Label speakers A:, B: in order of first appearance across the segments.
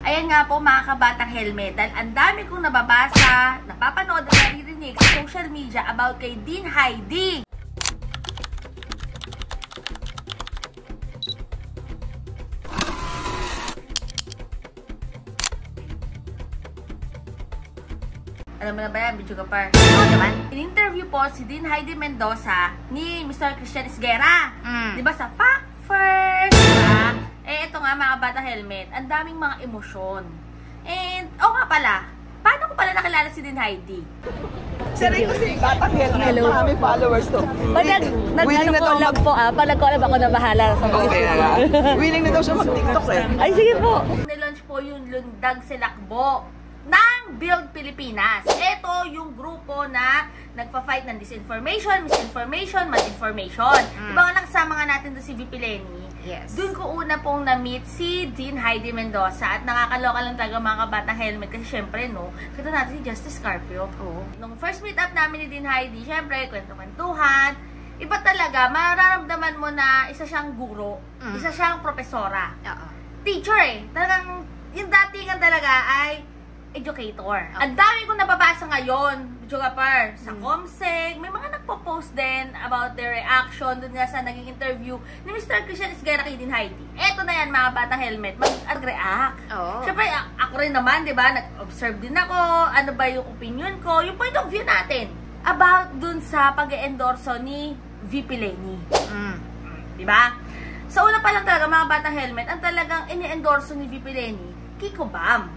A: Ayan nga po mga kabatang helmet, dahil ang dami kong nababasa, napapanood at naririnig sa social media about kay Dean Heidi. Alam mo na ba yan, Bicho Kapar?
B: Oo naman.
A: In-interview po si Dean Heidi Mendoza ni Mr. Christian Esguerra. Diba sa Fact First? Diba? Eh, ito nga mga bata helmet, ang daming mga emosyon. And, nga pala, paano ko pala nakilala si Dean Heidi?
C: Saray ko si Batang Helmet, maraming followers to.
B: Pag nag-collab po, pag nag-collab ako na bahala sa mga.
C: Okay na. Willing na daw siya mag-TikTok eh.
B: Ay, sige po.
A: Nilaunch po yung Lundag Silakbo ng Build Pilipinas. Ito yung grupo na nagpa-fight ng disinformation, misinformation, malinformation. Diba nga nakasama nga natin doon si VP Lenny?
B: Yes.
A: Doon ko una pong na-meet si Dean Heidi Mendoza at nakakaloka lang talaga mga kabatang helmet kasi syempre no, kita natin si Justice Carpio. Nung first meet up namin ni Dean Heidi, syempre kwento-kwentuhan, iba talaga, mararamdaman mo na isa siyang guro, isa siyang profesora. Teacher eh. Talagang yung datingan talaga ay educator. Ang dami kong nababasa ngayon, Jogapar, sa Comseg, may mga nagpo-post din about their reaction dun nga sa naging interview ni Mr. Christian Esguerra kay Dean Heidi. Eto na yan mga bata helmet, mag-react. Siyempre, ako rin naman, di ba, nag-observe din ako, ano ba yung opinion ko, yung point of view natin about dun sa pag-endorso ni VP Lenny. Di ba? Sa una pa lang talaga mga bata helmet, ang talagang ini-endorso ni VP Lenny, Kiko Bam.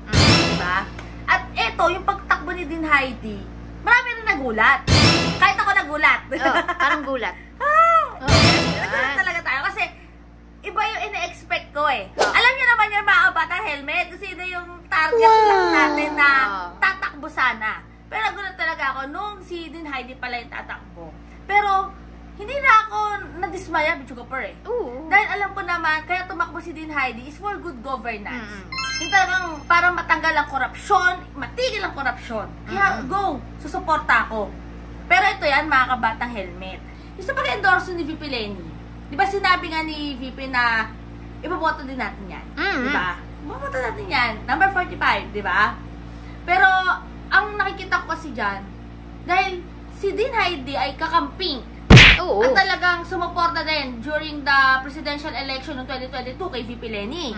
A: Diba? At eto, yung pagtakbo ni Dean Heidi, marami rin nagulat. Kahit ako nagulat.
B: Parang gulat.
A: Nagulat talaga tayo. Kasi, iba yung ina-expect ko eh. Alam niyo naman yung mga bata helmet, kasi ito yung target lang natin na tatakbo sana. Pero nagulat talaga ako nung si Dean Heidi pala yung tatakbo. Pero, hindi na ako nadismaya, Bicho Kapar eh. Dahil alam ko naman, kaya tumakbo si Dean Heidi is for good governance. Yung talagang parang matanggal ang korupsyon, matigil ang korupsyon. Kaya go, susuporta ako. Pero ito yan, mga kabatang helmet. Yung sa pag-endorso ni VP Lenny, di ba sinabi nga ni VP na iboboto din natin yan? Di ba? Iboboto natin yan. Number 45, di ba? Pero, ang nakikita ko kasi dyan, dahil si Dean Heidi ay kakamping. At talagang sumuporta din during the presidential election ng 2022 kay VP Lenny.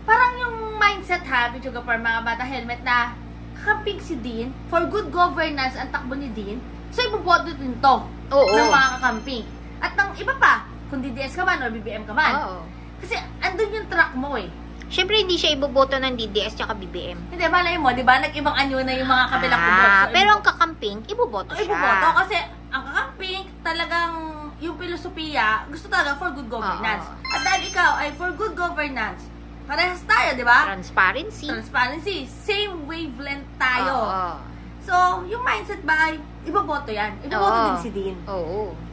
A: Parang yung mindset ha, Bicho Kapar, mga bata helmet na kakamping si Dean, for good governance ang takbo ni Dean, so iboboto din to ng mga kakamping. At ng iba pa, kung DDS ka man or BBM ka man. Kasi andun yung track mo eh.
B: Siyempre, hindi siya iboboto ng DDS tsaka BBM.
A: Hindi, malay mo, di ba? Nag-ibang anyo na yung mga kabilang kubot. So,
B: pero ang kakamping, iboboto siya.
A: Iboboto kasi ang kakamping, talagang yung filosofiya, gusto talaga for good governance. At dahil ikaw ay for good governance, parehas tayo, di ba? Transparency. Same wavelength tayo. So, yung mindset ba ay iboboto yan. Iboboto din si Dean.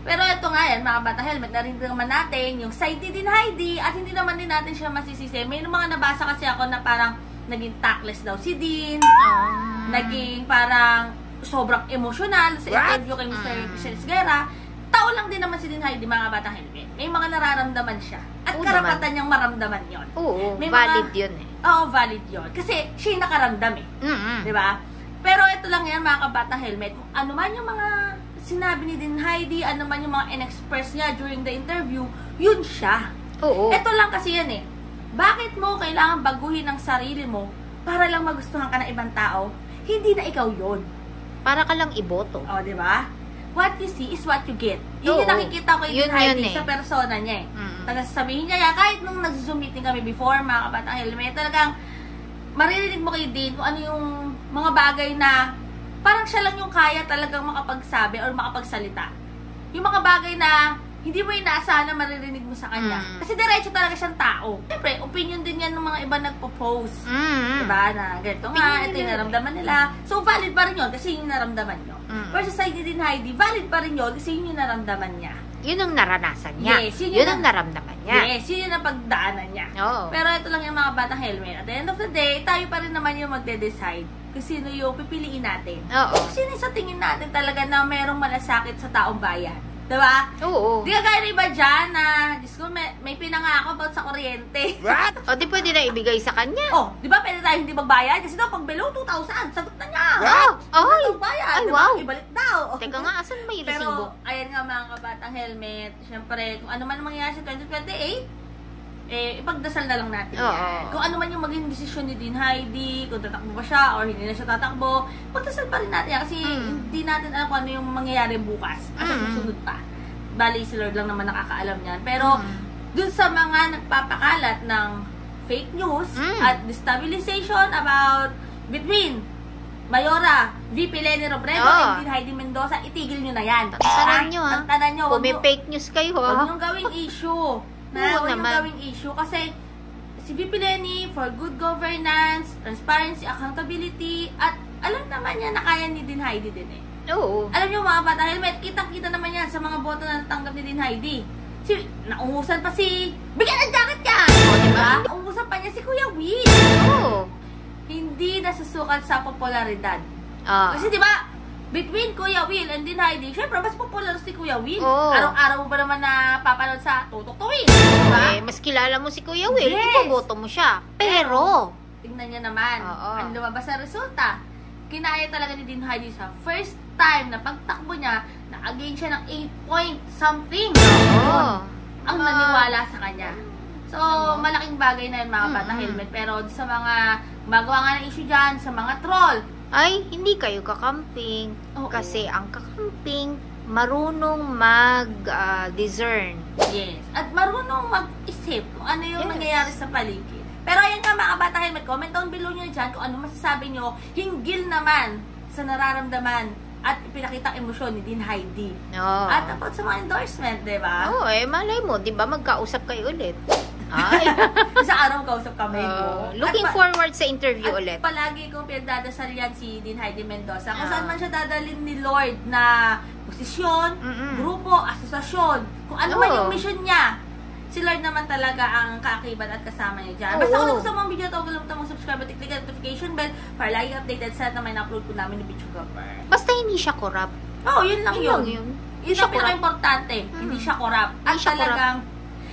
A: Pero ito nga yan, mga bata helmet, narinig naman natin yung side ni Dean Heidi at hindi naman din natin siya masisisi. May mga nabasa kasi ako na parang naging tactless daw si Dean. Naging parang sobrang emotional sa interview kay Mr. Christian Esguerra. Tao lang din naman si Dean Heidi, mga bata helmet. May mga nararamdaman siya. At karapatan niyang maramdaman yon.
B: Valid yun eh.
A: Valid yun. Kasi siya yung nakaramdam eh. Diba? Pero ito lang yan, mga kabata helmet. Kung ano man yung mga sinabi ni Dean Heidi, ano man yung mga in-express niya during the interview, yun siya. Ito lang kasi yan eh. Bakit mo kailangan baguhin ang sarili mo para lang magustuhan ka ng ibang tao? Hindi na ikaw yun.
B: Para ka lang iboto.
A: Diba? What you see is what you get. Yun yung nakikita ko kay Dean Heidi sa persona niya eh. Sabihin niya, kahit nung nag-zoom meeting kami before, mga kabatang helmet, talagang maririnig mo kay Dean kung ano yung mga bagay na parang siya lang yung kaya talagang makapagsabi or makapagsalita. Yung mga bagay na hindi mo inaasahan na maririnig mo sa kanya. Kasi diretso talaga siyang tao. Siyempre, opinion din yan ng mga iba nagpo-post. Diba? Na ganito nga, ito yung naramdaman nila. So, valid pa rin yun kasi yun yung naramdaman nyo. Versus sa Dean Heidi, valid pa rin yun kasi yun yung naramdaman niya.
B: Yun ang naranasan niya.
A: Yes,
B: yun ang naramdaman niya.
A: Yes, yun yung napagdaanan niya. Pero ito lang yung mga batang helmet. At the end of the day, tayo pa rin naman yung magde-decide kung sino yung pipiliin natin. Kung sino sa tingin natin talaga na merong malasakit sa taong bayan. Diba?
D: Oo.
A: Di ka gaya ng iba dyan na, Diyos ko, may pinangako about sa kuryente.
E: What?
D: O, di pwede na ibigay sa kanya.
A: Oh, di ba pwede tayo hindi magbayad? Kasi daw, pag below 2,000, sagot na niya.
E: What?
D: Ay,
A: bayad,
D: ay,
A: diba?
D: wow.
A: Ibalik daw.
D: Teka nga, asan may resibo?
A: Pero, ayan nga mga kabatang helmet, syempre, kung ano man mangyayari sa 2028, ipagdasal na lang natin yan. Kung ano man yung maging desisyon ni Dean Heidi, kung tatakbo ba siya or hindi na siya tatakbo, pagdasal pa rin natin yan kasi hindi natin alam kung ano yung mangyayari bukas at susunod pa. Bali, si Lord lang naman nakakaalam yan. Pero, dun sa mga nagpapakalat ng fake news at destabilization about between Mayora, VP Leni Robredo, and Dean Heidi Mendoza, itigil nyo na yan.
D: Tanan nyo, ha?
A: Tanan nyo.
D: Kung may fake news kayo, ha?
A: Huwag nyo gawing issue. Huwag nyo gawing issue. Kasi, si VP Leni, for good governance, transparency, accountability, at alam naman niya na kaya ni Dean Heidi din eh.
D: Oo.
A: Alam niyo mga bata helmet, kitang-kita naman yan sa mga boto na natanggap ni Dean Heidi. Naungusan pa si... Bigyan ng jacket yan! Diba? Naungusan pa niya si Kuya Will.
D: Oo.
A: Hindi nasusukat sa popularidad. Kasi diba, between Kuya Will and Dean Heidi, syempre, mas popular si Kuya Will. Araw-araw mo ba naman na papanood sa Tutok to Will? Diba?
D: Mas kilala mo si Kuya Will, ipoboto mo siya. Pero,
A: tingnan niya naman, ang lumabas sa resulta. Kinaya talaga ni Dean Heidi sa first time na pagtakbo niya, na-again siya ng 8 point something. Ang naniwala sa kanya. So, malaking bagay na yun mga bata helmet. Pero sa mga magawa nga ng issue dyan, sa mga troll,
D: ay, hindi kayo kakamping. Kasi ang kakamping, marunong mag-discern.
A: Yes. At marunong mag-isip kung ano yung nangyayari sa paligid. Pero ayan nga mga bata helmet, comment down below nyo dyan kung ano masasabi nyo hinggil naman sa nararamdaman at ipinakitang emosyon ni Dean Heidi. At about sa mga endorsement, diba?
D: Oo, malay mo, diba magkausap kayo ulit. Ay.
A: Sa araw kausap kami mo.
D: Looking forward sa interview ulit.
A: Palagi kong pinagdadasal yan si Dean Heidi Mendoza. Kung saan man siya dadalhin ni Lord na posisyon, grupo, asosasyon, kung ano man yung mission niya, si Lord naman talaga ang kaakibat at kasama niya dyan. Basta kung gusto mong video ito, huwag lang subscribe at click ang notification bell para lagi updated sa lahat na may na-upload ko namin ni Bicho Gapper.
D: Basta hindi siya corrupt.
A: Yun lang yun. Yun ang pinaka-importante. Hindi siya corrupt. At talagang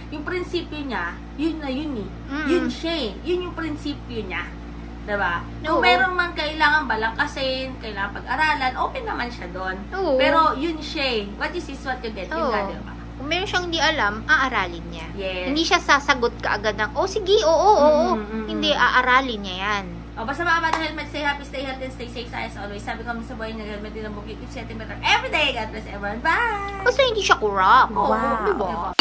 A: yung prinsipyo niya, yun na yun eh. Yun siya eh. Yun yung prinsipyo niya. Diba? Kung meron man kailangan balangkasin, kailangan pag-aralan, open naman siya doon. Pero yun siya eh. What you see is what you get. Yun nga, diba?
D: Kung meron siyang hindi alam, aaralin niya.
A: Yes.
D: Hindi siya sasagot kaagad ng, sige, oo. Hindi, aaralin niya yan.
A: Basta mga bata helmet, stay happy, stay healthy, and stay safe as always. Sabi ko sa buhay ng helmet din ang bukit. Keep setting better every day. God bless everyone. Bye!
D: Basta hindi siya corrupt.
A: Wow. Diba?